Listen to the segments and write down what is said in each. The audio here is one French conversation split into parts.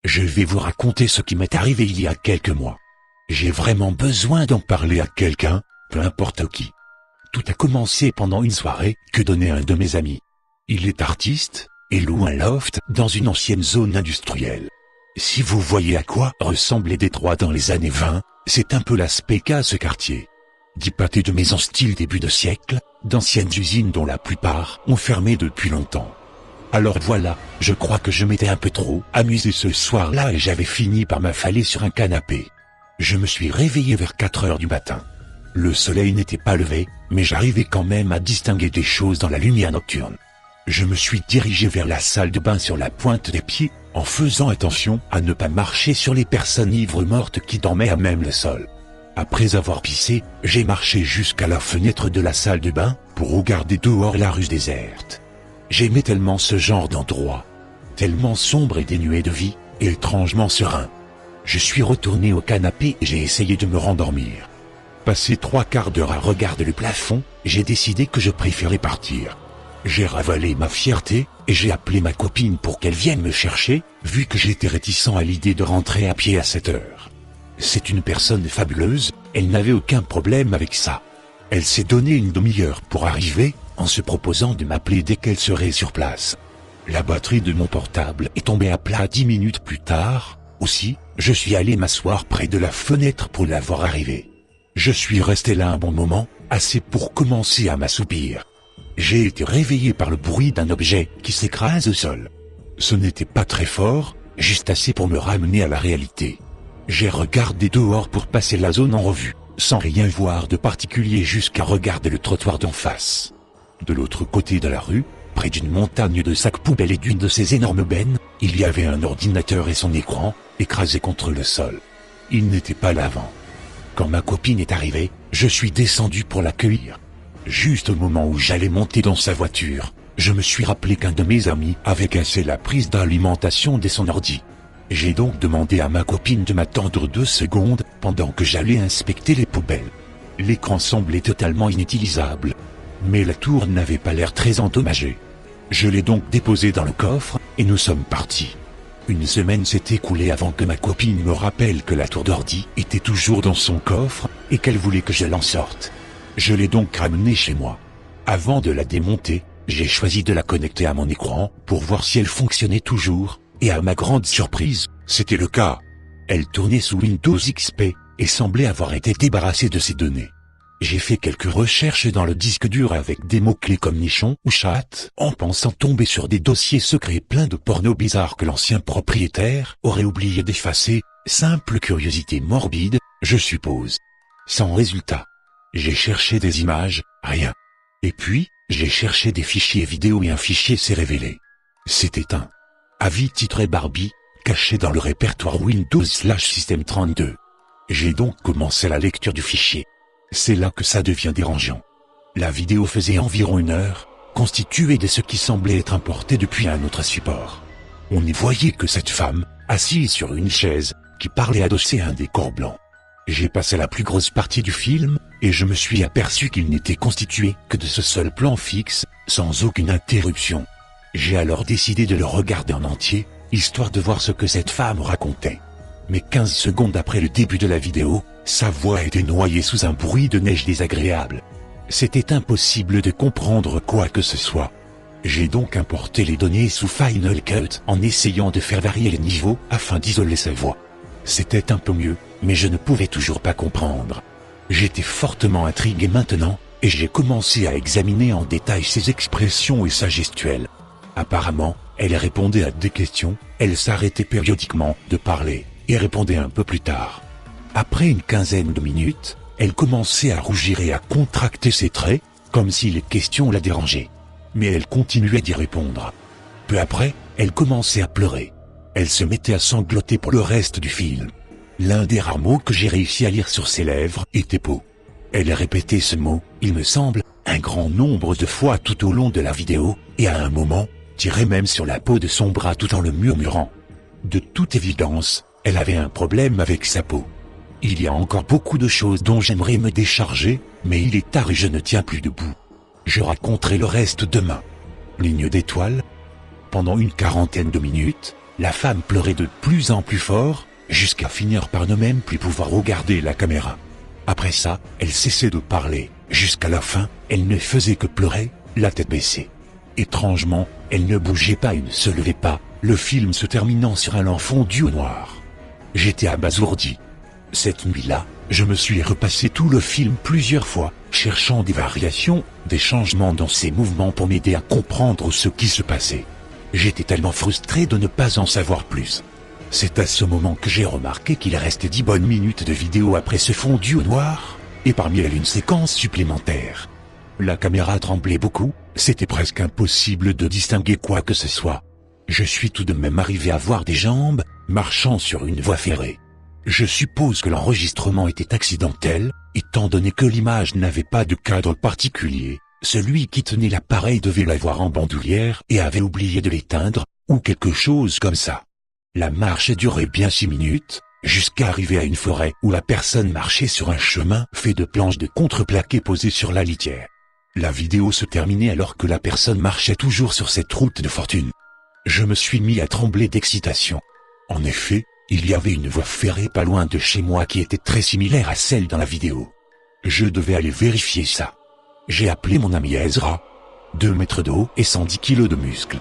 Je vais vous raconter ce qui m'est arrivé il y a quelques mois. J'ai vraiment besoin d'en parler à quelqu'un, peu importe qui. Tout a commencé pendant une soirée que donnait un de mes amis. Il est artiste et loue un loft dans une ancienne zone industrielle. Si vous voyez à quoi ressemblait Détroit dans les années 20, c'est un peu l'aspect qu'a ce quartier. 10 pâtés de maisons style début de siècle, d'anciennes usines dont la plupart ont fermé depuis longtemps. Alors voilà, je crois que je m'étais un peu trop amusé ce soir-là et j'avais fini par m'affaler sur un canapé. Je me suis réveillé vers 4 heures du matin. Le soleil n'était pas levé, mais j'arrivais quand même à distinguer des choses dans la lumière nocturne. Je me suis dirigé vers la salle de bain sur la pointe des pieds, en faisant attention à ne pas marcher sur les personnes ivres mortes qui dormaient à même le sol. Après avoir pissé, j'ai marché jusqu'à la fenêtre de la salle de bain pour regarder dehors la rue déserte. J'aimais tellement ce genre d'endroit, tellement sombre et dénué de vie, et étrangement serein. Je suis retourné au canapé et j'ai essayé de me rendormir. Passé 3/4 d'heure à regarder le plafond, j'ai décidé que je préférais partir. J'ai ravalé ma fierté et j'ai appelé ma copine pour qu'elle vienne me chercher, vu que j'étais réticent à l'idée de rentrer à pied à cette heure. C'est une personne fabuleuse, elle n'avait aucun problème avec ça. Elle s'est donné une demi-heure pour arriver, en se proposant de m'appeler dès qu'elle serait sur place. La batterie de mon portable est tombée à plat 10 minutes plus tard. Aussi, je suis allé m'asseoir près de la fenêtre pour la voir arriver. Je suis resté là un bon moment, assez pour commencer à m'assoupir. J'ai été réveillé par le bruit d'un objet qui s'écrase au sol. Ce n'était pas très fort, juste assez pour me ramener à la réalité. J'ai regardé dehors pour passer la zone en revue, sans rien voir de particulier jusqu'à regarder le trottoir d'en face. De l'autre côté de la rue, près d'une montagne de sacs poubelles et d'une de ces énormes bennes, il y avait un ordinateur et son écran, écrasés contre le sol. Il n'était pas là avant. Quand ma copine est arrivée, je suis descendu pour l'accueillir. Juste au moment où j'allais monter dans sa voiture, je me suis rappelé qu'un de mes amis avait cassé la prise d'alimentation de son ordi. J'ai donc demandé à ma copine de m'attendre 2 secondes pendant que j'allais inspecter les poubelles. L'écran semblait totalement inutilisable, mais la tour n'avait pas l'air très endommagée. Je l'ai donc déposé dans le coffre et nous sommes partis. Une semaine s'est écoulée avant que ma copine me rappelle que la tour d'ordi était toujours dans son coffre et qu'elle voulait que je l'en sorte. Je l'ai donc ramenée chez moi. Avant de la démonter, j'ai choisi de la connecter à mon écran pour voir si elle fonctionnait toujours, et à ma grande surprise, c'était le cas. Elle tournait sous Windows XP et semblait avoir été débarrassée de ses données. J'ai fait quelques recherches dans le disque dur avec des mots-clés comme nichon ou chat, en pensant tomber sur des dossiers secrets pleins de porno bizarres que l'ancien propriétaire aurait oublié d'effacer, simple curiosité morbide, je suppose. Sans résultat. J'ai cherché des images, rien. Et puis, j'ai cherché des fichiers vidéo et un fichier s'est révélé. C'était un avis titré Barbie, caché dans le répertoire Windows/System32. J'ai donc commencé la lecture du fichier. C'est là que ça devient dérangeant. La vidéo faisait environ 1 heure, constituée de ce qui semblait être importé depuis un autre support. On n'y voyait que cette femme, assise sur une chaise, qui parlait adossée à un décor blanc. J'ai passé la plus grosse partie du film, et je me suis aperçu qu'il n'était constitué que de ce seul plan fixe, sans aucune interruption. J'ai alors décidé de le regarder en entier, histoire de voir ce que cette femme racontait. Mais 15 secondes après le début de la vidéo, sa voix était noyée sous un bruit de neige désagréable. C'était impossible de comprendre quoi que ce soit. J'ai donc importé les données sous Final Cut en essayant de faire varier les niveaux afin d'isoler sa voix. C'était un peu mieux, mais je ne pouvais toujours pas comprendre. J'étais fortement intrigué maintenant, et j'ai commencé à examiner en détail ses expressions et sa gestuelle. Apparemment, elle répondait à des questions, elle s'arrêtait périodiquement de parler, et répondait un peu plus tard. Après une quinzaine de minutes, elle commençait à rougir et à contracter ses traits, comme si les questions la dérangeaient. Mais elle continuait d'y répondre. Peu après, elle commençait à pleurer. Elle se mettait à sangloter pour le reste du film. L'un des rares mots que j'ai réussi à lire sur ses lèvres était peau. Elle répétait ce mot, il me semble, un grand nombre de fois tout au long de la vidéo, et à un moment, tirait même sur la peau de son bras tout en le murmurant. De toute évidence, elle avait un problème avec sa peau. Il y a encore beaucoup de choses dont j'aimerais me décharger, mais il est tard et je ne tiens plus debout. Je raconterai le reste demain. Ligne d'étoiles. Pendant une quarantaine de minutes, La femme pleurait de plus en plus fort, jusqu'à finir par ne même plus pouvoir regarder la caméra. Après ça, elle cessait de parler. Jusqu'à la fin, elle ne faisait que pleurer, la tête baissée. Étrangement, elle ne bougeait pas et ne se levait pas, le film se terminant sur un lent fondu au noir. J'étais abasourdi. Cette nuit-là, je me suis repassé tout le film plusieurs fois, cherchant des variations, des changements dans ses mouvements pour m'aider à comprendre ce qui se passait. J'étais tellement frustré de ne pas en savoir plus. C'est à ce moment que j'ai remarqué qu'il restait 10 bonnes minutes de vidéo après ce fondu au noir, et parmi elles une séquence supplémentaire. La caméra tremblait beaucoup, c'était presque impossible de distinguer quoi que ce soit. Je suis tout de même arrivé à voir des jambes, marchant sur une voie ferrée. Je suppose que l'enregistrement était accidentel, étant donné que l'image n'avait pas de cadre particulier. Celui qui tenait l'appareil devait l'avoir en bandoulière et avait oublié de l'éteindre, ou quelque chose comme ça. La marche durait bien 6 minutes, jusqu'à arriver à une forêt où la personne marchait sur un chemin fait de planches de contreplaqué posées sur la litière. La vidéo se terminait alors que la personne marchait toujours sur cette route de fortune. Je me suis mis à trembler d'excitation. En effet, il y avait une voie ferrée pas loin de chez moi qui était très similaire à celle dans la vidéo. Je devais aller vérifier ça. J'ai appelé mon ami Ezra. 2 mètres de haut et 110 kilos de muscles.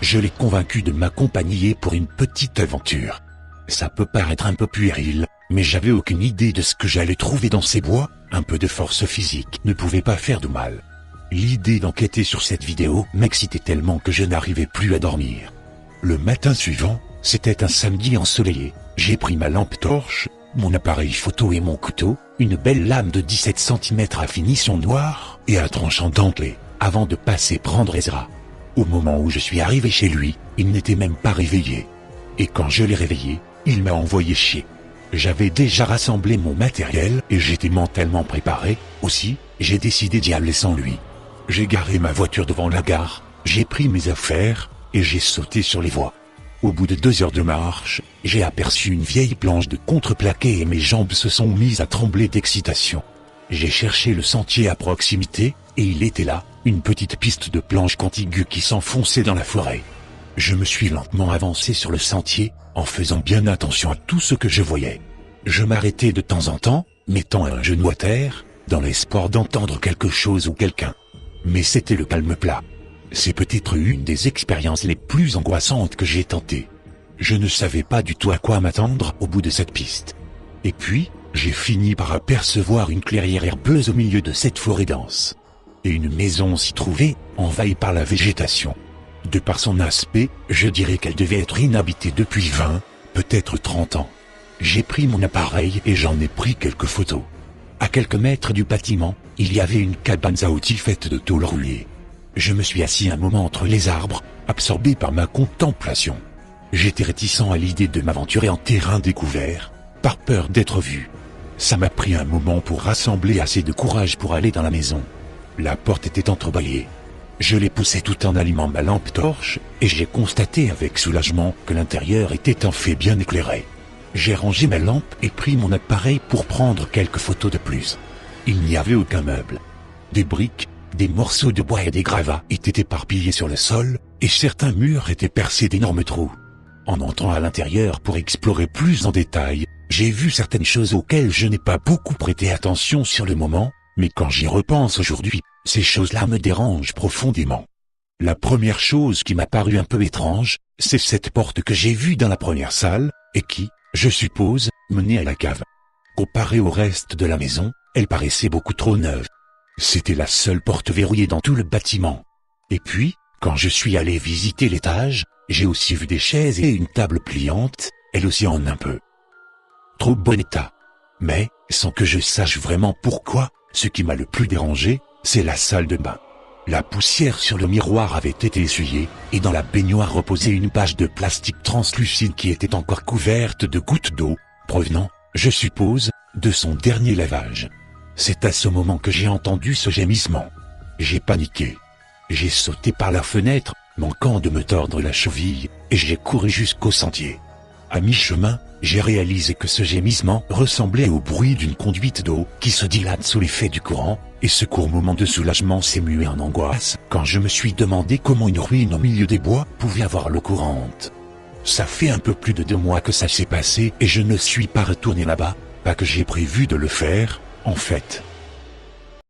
Je l'ai convaincu de m'accompagner pour une petite aventure. Ça peut paraître un peu puéril, mais j'avais aucune idée de ce que j'allais trouver dans ces bois. Un peu de force physique ne pouvait pas faire de mal. L'idée d'enquêter sur cette vidéo m'excitait tellement que je n'arrivais plus à dormir. Le matin suivant, c'était un samedi ensoleillé. J'ai pris ma lampe torche, mon appareil photo et mon couteau, une belle lame de 17 cm à finition noire et un tranchant dentelé, avant de passer prendre Ezra. Au moment où je suis arrivé chez lui, il n'était même pas réveillé. Et quand je l'ai réveillé, il m'a envoyé chier. J'avais déjà rassemblé mon matériel et j'étais mentalement préparé. Aussi, j'ai décidé d'y aller sans lui. J'ai garé ma voiture devant la gare, j'ai pris mes affaires et j'ai sauté sur les voies. Au bout de 2 heures de marche, j'ai aperçu une vieille planche de contreplaqué et mes jambes se sont mises à trembler d'excitation. J'ai cherché le sentier à proximité, et il était là, une petite piste de planches contiguë qui s'enfonçait dans la forêt. Je me suis lentement avancé sur le sentier, en faisant bien attention à tout ce que je voyais. Je m'arrêtais de temps en temps, mettant un genou à terre, dans l'espoir d'entendre quelque chose ou quelqu'un. Mais c'était le calme plat. C'est peut-être une des expériences les plus angoissantes que j'ai tentées. Je ne savais pas du tout à quoi m'attendre au bout de cette piste. Et puis, j'ai fini par apercevoir une clairière herbeuse au milieu de cette forêt dense. Et une maison s'y trouvait, envahie par la végétation. De par son aspect, je dirais qu'elle devait être inhabitée depuis 20, peut-être 30 ans. J'ai pris mon appareil et j'en ai pris quelques photos. À quelques mètres du bâtiment, il y avait une cabane à outils faite de tôle rouillée. Je me suis assis un moment entre les arbres, absorbé par ma contemplation. J'étais réticent à l'idée de m'aventurer en terrain découvert, par peur d'être vu. Ça m'a pris un moment pour rassembler assez de courage pour aller dans la maison. La porte était entrebâillée. Je l'ai poussée tout en allumant ma lampe torche, et j'ai constaté avec soulagement que l'intérieur était en fait bien éclairé. J'ai rangé ma lampe et pris mon appareil pour prendre quelques photos de plus. Il n'y avait aucun meuble. Des briques, des morceaux de bois et des gravats étaient éparpillés sur le sol, et certains murs étaient percés d'énormes trous. En entrant à l'intérieur pour explorer plus en détail, j'ai vu certaines choses auxquelles je n'ai pas beaucoup prêté attention sur le moment, mais quand j'y repense aujourd'hui, ces choses-là me dérangent profondément. La première chose qui m'a paru un peu étrange, c'est cette porte que j'ai vue dans la première salle, et qui, je suppose, menait à la cave. Comparée au reste de la maison, elle paraissait beaucoup trop neuve. C'était la seule porte verrouillée dans tout le bâtiment. Et puis, quand je suis allé visiter l'étage, j'ai aussi vu des chaises et une table pliante, elle aussi en un peu trop bon état. Mais, sans que je sache vraiment pourquoi, ce qui m'a le plus dérangé, c'est la salle de bain. La poussière sur le miroir avait été essuyée, et dans la baignoire reposait une bâche de plastique translucide qui était encore couverte de gouttes d'eau, provenant, je suppose, de son dernier lavage. C'est à ce moment que j'ai entendu ce gémissement. J'ai paniqué. J'ai sauté par la fenêtre, manquant de me tordre la cheville, et j'ai couru jusqu'au sentier. À mi-chemin, j'ai réalisé que ce gémissement ressemblait au bruit d'une conduite d'eau qui se dilate sous l'effet du courant, et ce court moment de soulagement s'est mué en angoisse quand je me suis demandé comment une ruine au milieu des bois pouvait avoir l'eau courante. Ça fait un peu plus de 2 mois que ça s'est passé et je ne suis pas retourné là-bas, pas que j'ai prévu de le faire, en fait.